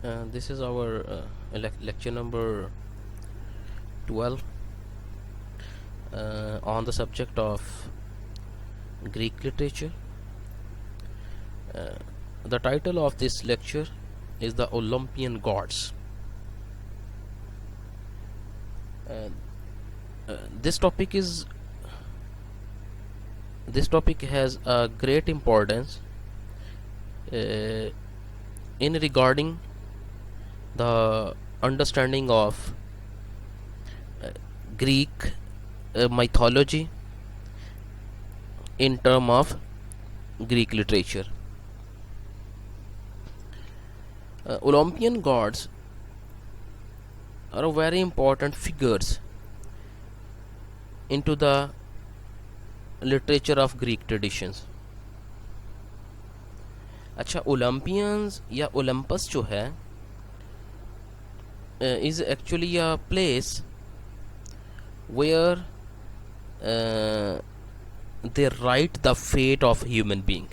This is our lecture number 12 on the subject of Greek literature. The title of this lecture is The Olympian Gods. This topic has a great importance in regarding the understanding of Greek mythology in term of Greek literature. Olympian gods are very important figures into the literature of Greek traditions. अच्छा, Olympians या Olympus जो है is actually a place where they write the fate of human being.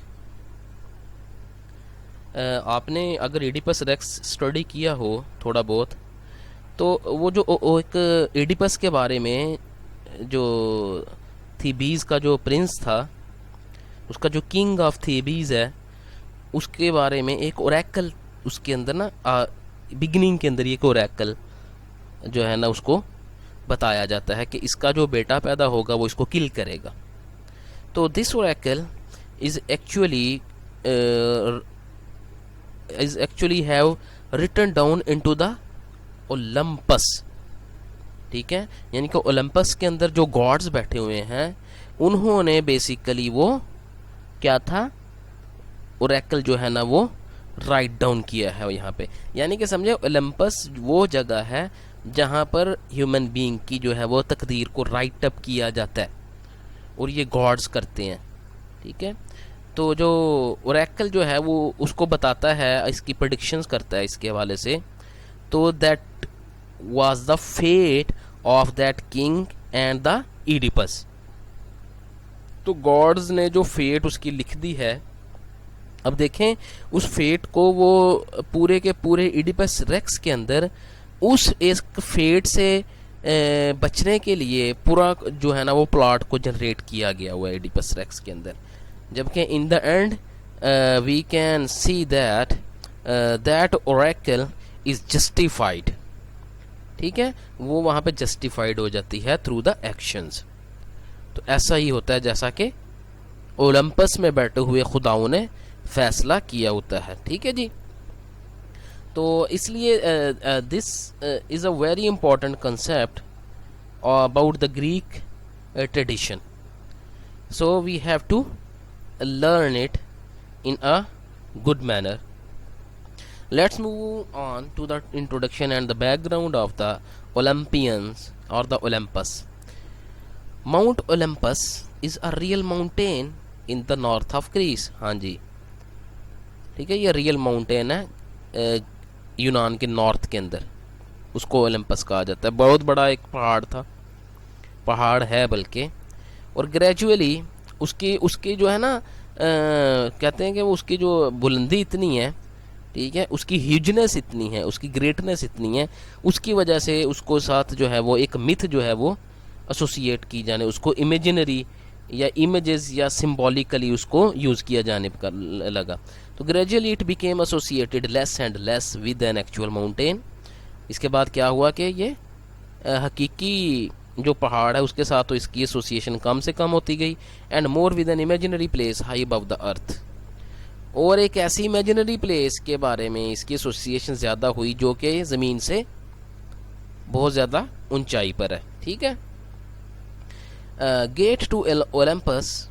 आपने अगर Oedipus racks study किया हो थोड़ा बहुत, तो वो जो एक एडिपस के बारे में, जो थीबीज का जो प्रिंस था, उसका जो किंग ऑफ थीबीज है, उसके बारे में एक ओरेकल उसके अंदर ना बिगिनिंग के अंदर एक ओरेकल जो है ना उसको बताया जाता है कि इसका जो बेटा पैदा होगा वो इसको किल करेगा. तो this oracle is actually have written down into the Olympus. ठीक है, यानी कि ओलंपस के अंदर जो गॉड्स बैठे हुए हैं उन्होंने बेसिकली वो क्या था, ओरेकल जो है ना वो राइट डाउन किया है यहाँ पे. यानी कि समझे, ओलंपस वो जगह है जहाँ पर ह्यूमन बीइंग की जो है वो तकदीर को राइट अप किया जाता है और ये गॉड्स करते हैं. ठीक है, तो जो ओरेकल जो है वो उसको बताता है, इसकी प्रेडिक्शंस करता है इसके हवाले से. तो that was the fate of that king and the Oedipus. तो गॉड्स ने जो फेट उसकी लिख दी है. अब देखें, उस फेट को वो पूरे के पूरे इडिपस रेक्स के अंदर उस एक फेट से बचने के लिए पूरा जो है ना वो प्लॉट को जनरेट किया गया हुआ है इडिपस रेक्स के अंदर. जबकि in the end we can see that that oracle is justified. ठीक है, वो वहाँ पे जस्टिफाइड हो जाती है थ्रू द एक्शंस. तो ऐसा ही होता है जैसा कि ओलंपस में बैठे हुए खुदाओं ने फैसला किया होता है. ठीक है जी, तो इसलिए this is a very important concept about the Greek tradition. So we have to learn it in a good manner. Let's move on to the introduction and the background of the Olympians or the Olympus. Mount Olympus is a real mountain in the north of Greece. हाँ जी, ठीक है, ये real mountain है यूनान के north के अंदर. उसको ओलंपस कहा जाता है. बहुत बड़ा एक पहाड़ है बल्कि. और ग्रेजुअली उसकी जो है ना कहते हैं कि वो उसकी जो बुलंदी इतनी है, ठीक है, उसकी ह्यूजनेस इतनी है, उसकी ग्रेटनेस इतनी है, उसकी वजह से उसको साथ जो है वो एक मिथ जो है वो एसोसिएट की जाने, उसको इमेजिनरी या इमेजेस या सिम्बॉलिकली उसको यूज़ किया जाने का लगा. तो gradually it became associated less and less with an actual mountain. इसके बाद क्या हुआ कि ये हकीकी जो पहाड़ है उसके साथ तो इसकी एसोसिएशन कम से कम होती गई. And more with an imaginary place high above the earth. और एक ऐसी इमेजिनरी प्लेस के बारे में इसकी एसोसिएशन ज़्यादा हुई जो कि ज़मीन से बहुत ज़्यादा ऊंचाई पर है. ठीक है, gate to Olympus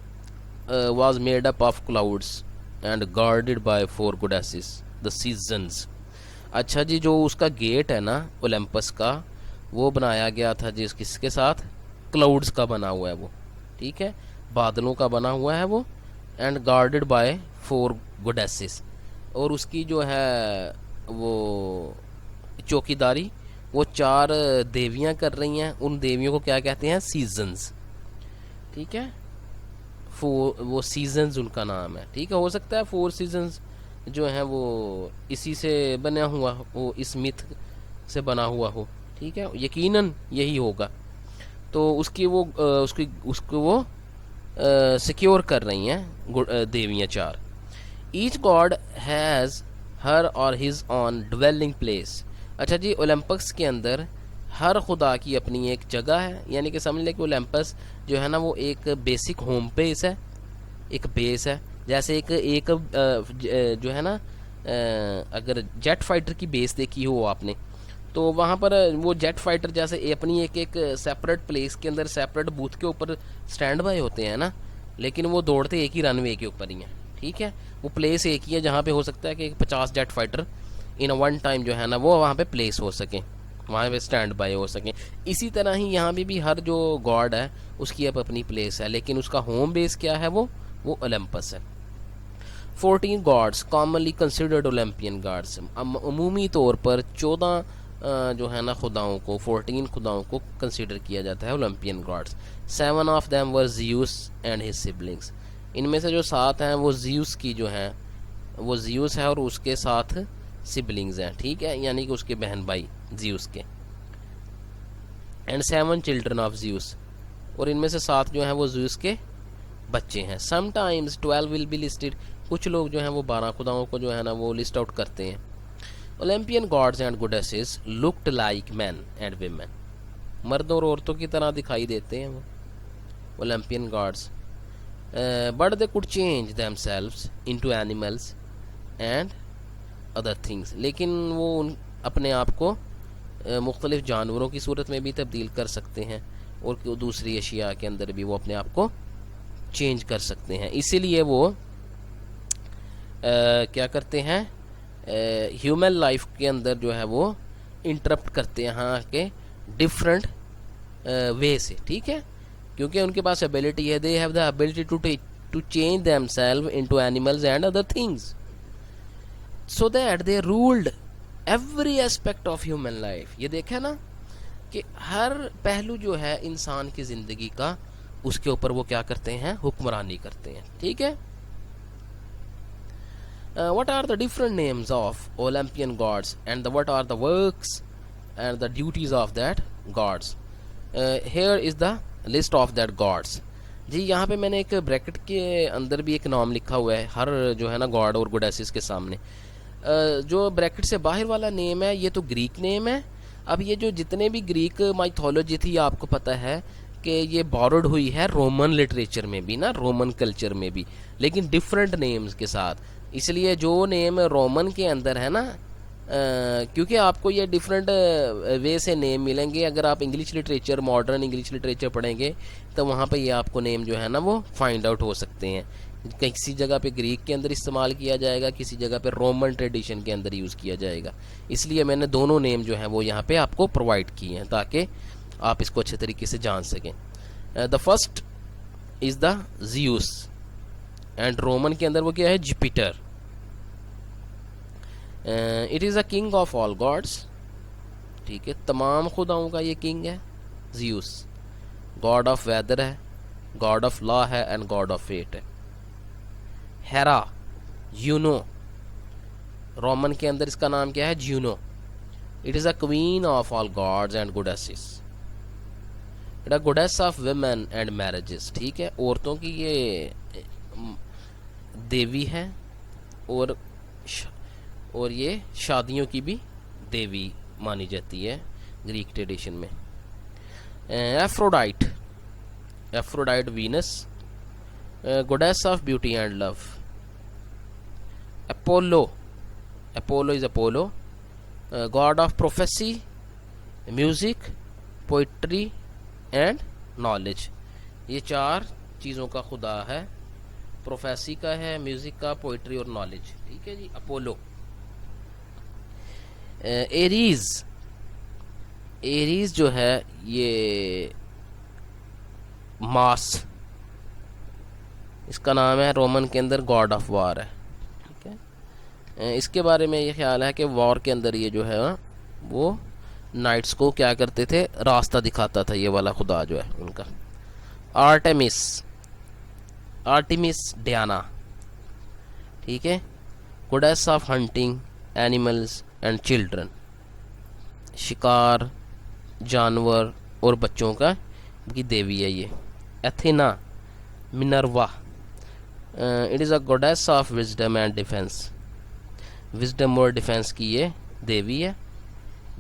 was made up of clouds and guarded by 4 goddesses the seasons. अच्छा जी, जो उसका गेट है ना ओलंपस का, वो बनाया गया था जिस किसके साथ, क्लाउड्स का बना हुआ है वो. ठीक है, बादलों का बना हुआ है वो. एंड गार्डेड बाय 4 गोडेसेस, और उसकी जो है वो चौकीदारी वो 4 देवियां कर रही हैं. उन देवियों को क्या कहते हैं, सीजन्स. ठीक है, वो सीजन्स उनका नाम है. ठीक है, हो सकता है 4 सीजन्स जो है वो इसी से बना हुआ, वो इस मिथ से बना हुआ हो, ठीक है, यकीनन यही होगा। तो उसकी वो उसकी उसको वो सिक्योर कर रही हैं देवियाँ चार। ईच गॉड हैज़ हर और हिज ऑन ड्वेलिंग प्लेस। अच्छा जी, ओलंपस के अंदर हर खुदा की अपनी एक जगह है, यानी कि समझ लें कि ओलंपस जो है ना वो एक बेसिक होम बेस है, एक बेस है। जैसे एक जो है ना अगर जेट फाइटर की बेस देखी हो आपने, तो वहाँ पर वो जेट फाइटर जैसे अपनी एक एक सेपरेट प्लेस के अंदर सेपरेट बूथ के ऊपर स्टैंड बाय होते हैं ना, लेकिन वो दौड़ते एक ही रनवे के ऊपर ही हैं, ठीक है। वो प्लेस एक ही है जहाँ पे हो सकता है कि 50 jet fighter in one time जो है ना वो वहाँ पे प्लेस हो सकें, वहाँ पे स्टैंड बाय हो सकें। इसी तरह ही यहाँ पे भी हर जो गॉड है उसकी अब अपनी प्लेस है, लेकिन उसका होम बेस क्या है, वो ओलंपस है। 14 gods commonly considered Olympian gods. अमूमी तौर पर 14 जो है ना खुदाओं को, 14 खुदाओं को कंसिडर किया जाता है Olympian gods. 7 of them were Zeus and his siblings. इनमें से जो 7 हैं वो ज़ियूस की जो हैं वो ज़ियूस है और उसके साथ सिबलिंग्स हैं, ठीक है, यानी कि उसके बहन भाई ज़ियूस के। एंड 7 चिल्ड्रन ऑफ ज़ियूस, और इनमें से 7 जो हैं वो ज़ियूस के बच्चे हैं। Sometimes 12 will be listed. कुछ लोग जो हैं वो 12 खुदाओं को जो है ना वो लिस्ट आउट करते हैं। Olympian gods and goddesses looked like man and women. मर्दों और औरतों की तरह दिखाई देते हैं वो Olympian gods, but they could change themselves into animals and other things. लेकिन वो अपने आप को मुख्तलिफ जानवरों की सूरत में भी तब्दील कर सकते हैं और दूसरी अशिया के अंदर भी वो अपने आप को चेंज कर सकते हैं। इसीलिए वो क्या करते हैं, ह्यूमन लाइफ के अंदर जो है वो इंटरप्ट करते हैं यहाँ के डिफरेंट वे से, ठीक है, क्योंकि उनके पास एबिलिटी है, they have the ability to change themselves into animals and other things so that they ruled every aspect of human life. ये देखा ना कि हर पहलू जो है इंसान की ज़िंदगी का, उसके ऊपर वो क्या करते हैं, हुक्मरानी करते हैं, ठीक है। What are the different names of Olympian gods and what are the works and the duties of that gods? Here is the list of that gods. जी यहाँ पे मैंने एक ब्रैकेट के अंदर भी एक नाम लिखा हुआ है हर जो है ना गॉड और गोडेसिस के सामने। जो ब्रैकेट से बाहर वाला नेम है ये तो ग्रीक नेम है। अब ये जो जितने भी ग्रीक माइथोलॉजी थी आपको पता है कि ये बोरोड हुई है रोमन लिटरेचर में भी ना, रोमन कल्चर में भी, लेकिन डिफरेंट नेम्स के साथ। इसलिए जो नेम रोमन के अंदर है ना, क्योंकि आपको ये डिफरेंट वे से नेम मिलेंगे। अगर आप English literature, modern English literature पढ़ेंगे तो वहाँ पे ये आपको नेम जो है ना वो फाइंड आउट हो सकते हैं। किसी जगह पे ग्रीक के अंदर इस्तेमाल किया जाएगा, किसी जगह पे रोमन ट्रेडिशन के अंदर यूज़ किया जाएगा। इसलिए मैंने दोनों नेम जो हैं वो यहाँ पे आपको प्रोवाइड किए हैं ताकि आप इसको अच्छे तरीके से जान सकें। The first is the Zeus and Roman के अंदर वो क्या है, Jupiter. It is a king of all gods, ठीक है, तमाम खुदाओं का ये किंग है ज़ियूस। गॉड ऑफ वेदर है, गॉड ऑफ लॉ है एंड गॉड ऑफ फेट है। हेरा, यूनो, रोमन के अंदर इसका नाम क्या है, Juno. It is a queen of all gods and goddesses. It a goddess of women and marriages, ठीक है, औरतों की ये देवी है और ये शादियों की भी देवी मानी जाती है ग्रीक ट्रेडिशन में। Aphrodite, Aphrodite Venus, गोडेस of beauty and love. Apollo, Apollo is Apollo, God of prophecy, music, poetry and knowledge. ये 4 चीज़ों का खुदा है, प्रोफेसी का है, म्यूजिक का, पोइट्री और नॉलेज, ठीक है जी, अपोलो। एरीज, एरीज जो है ये मास, इसका नाम है, रोमन के अंदर गॉड ऑफ वॉर है, ठीक है। इसके बारे में ये ख्याल है कि वॉर के अंदर ये जो है वो नाइट्स को क्या करते थे, रास्ता दिखाता था, ये वाला खुदा जो है उनका। आर्टेमिस, आर्टिमिस डियाना, ठीक है। goddess of hunting, animals and children, शिकार, जानवर और बच्चों का की देवी है ये। Athena, Minerva, it is a goddess of wisdom and defence, wisdom और डिफेंस की ये देवी है।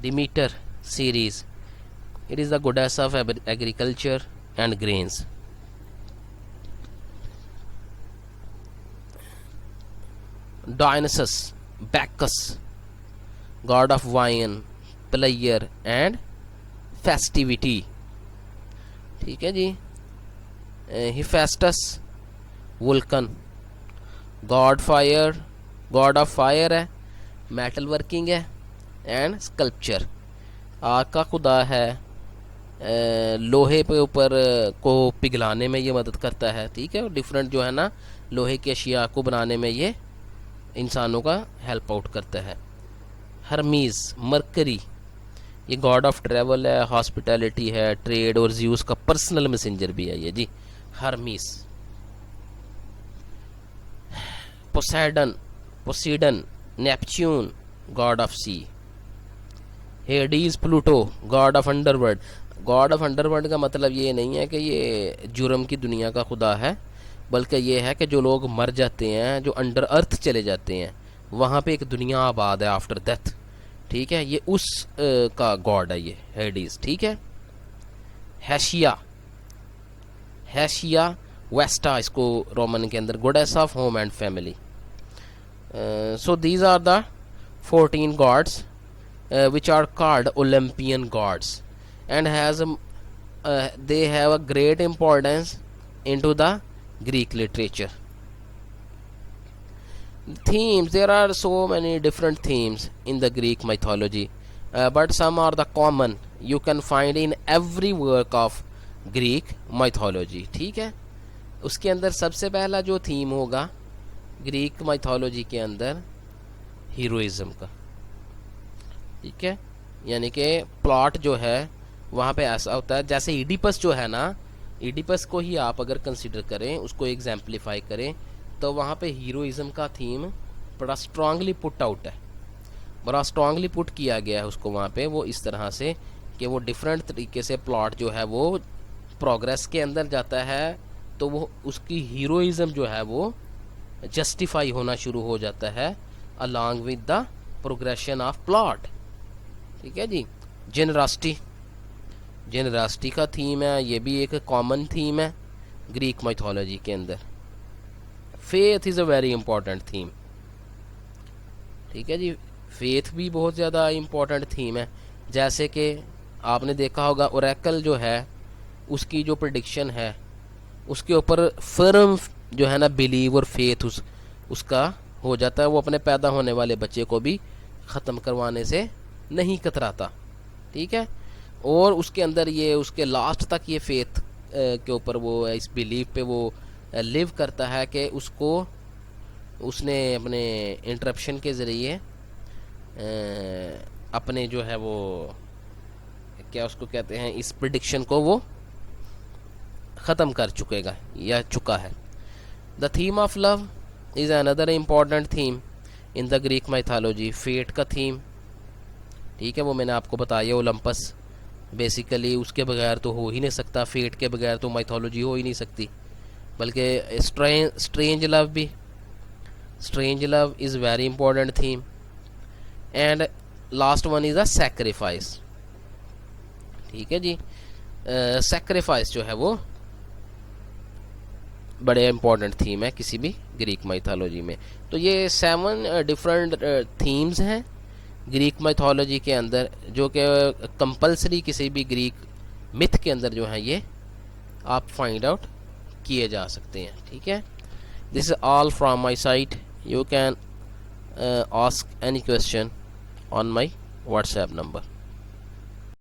Demeter, Ceres, it is the goddess of agriculture and grains. Dionysus, Bacchus, god of wine, player and festivity, ठीक है जी। Hephaestus, Vulcan, god fire, god of fire है, metal working है एंड स्कल्पचर, आग का खुदा है, लोहे पे ऊपर को पिघलाने में ये मदद करता है, ठीक है। डिफरेंट जो है ना लोहे की अशिया को बनाने में ये इंसानों का हेल्प आउट करता है। हरमीज़, मरकरी, ये गॉड ऑफ ट्रैवल है, हॉस्पिटैलिटी है, ट्रेड और ज़्यूस का पर्सनल मैसेंजर भी है ये जी, Hermes. Poseidon, Neptune, god of sea. Hades, Pluto, god of underworld. God of underworld का मतलब ये नहीं है कि ये जुर्म की दुनिया का खुदा है, बल्कि ये है कि जो लोग मर जाते हैं, जो अंडर अर्थ चले जाते हैं, वहाँ पे एक दुनिया आबाद है आफ्टर डेथ, ठीक है। ये उस का गॉड है ये हेडीज, ठीक है। हैशिया वेस्टा, इसको रोमन के अंदर goddess of home and family. So these are the 14 gods which are called Olympian gods and they have a great importance into the Greek literature. Themes, there are so many different themes in the Greek mythology, but some are the common you can find in every work of Greek mythology, ठीक है। उसके अंदर सबसे पहला जो theme होगा Greek mythology के अंदर हीरोइज्म का, ठीक है। यानी कि प्लॉट जो है वहाँ पे ऐसा होता है, जैसे इडिपस जो है ना, इडिपस को ही आप अगर कंसिडर करें, उसको एग्जाम्पलीफाई करें, तो वहाँ पे हीरोइज्म का थीम बड़ा स्ट्रांगली पुट आउट है, बड़ा स्ट्रांगली पुट किया गया है उसको वहाँ पे, वो इस तरह से कि वो डिफरेंट तरीके से प्लॉट जो है वो प्रोग्रेस के अंदर जाता है, तो वो उसकी हीरोइज्म जो है वो जस्टिफाई होना शुरू हो जाता है along with the progression of plot, ठीक है जी। जेनरासिटी का थीम है, ये भी एक कॉमन थीम है ग्रीक माइथोलॉजी के अंदर। Faith is a very important theme, ठीक है जी। फेथ भी बहुत ज़्यादा इंपॉर्टेंट थीम है। जैसे कि आपने देखा होगा ओरेकल जो है उसकी जो प्रेडिक्शन है उसके ऊपर फर्म जो है ना बिलीव और फेथ उसका हो जाता है, वो अपने पैदा होने वाले बच्चे को भी ख़त्म करवाने से नहीं कतराता, ठीक है। और उसके अंदर ये उसके लास्ट तक ये फेथ के ऊपर वो इस बिलीव पे वो लिव करता है कि उसको उसने अपने इंटरप्शन के ज़रिए अपने जो है वो क्या उसको कहते हैं, इस प्रेडिक्शन को वो ख़त्म कर चुकेगा या चुका है। The theme of love is another important theme in the Greek mythology. Fate का थीम, ठीक है, वो मैंने आपको बताया, ओलंपस बेसिकली उसके बगैर तो हो ही नहीं सकता, फेट के बगैर तो माइथोलॉजी हो ही नहीं सकती। बल्कि स्ट्रेंज लव भी, strange love is very important theme. And last one is a sacrifice, ठीक है जी। सैक्रिफाइस जो है वो बड़े इंपॉर्टेंट थीम है किसी भी ग्रीक माइथोलॉजी में। तो ये 7 डिफरेंट थीम्स हैं ग्रीक माइथोलॉजी के अंदर, जो कि कंपलसरी किसी भी ग्रीक मिथ के अंदर जो है ये आप फाइंड आउट किए जा सकते हैं, ठीक है। This is all from my side. You can ask any question on my WhatsApp number.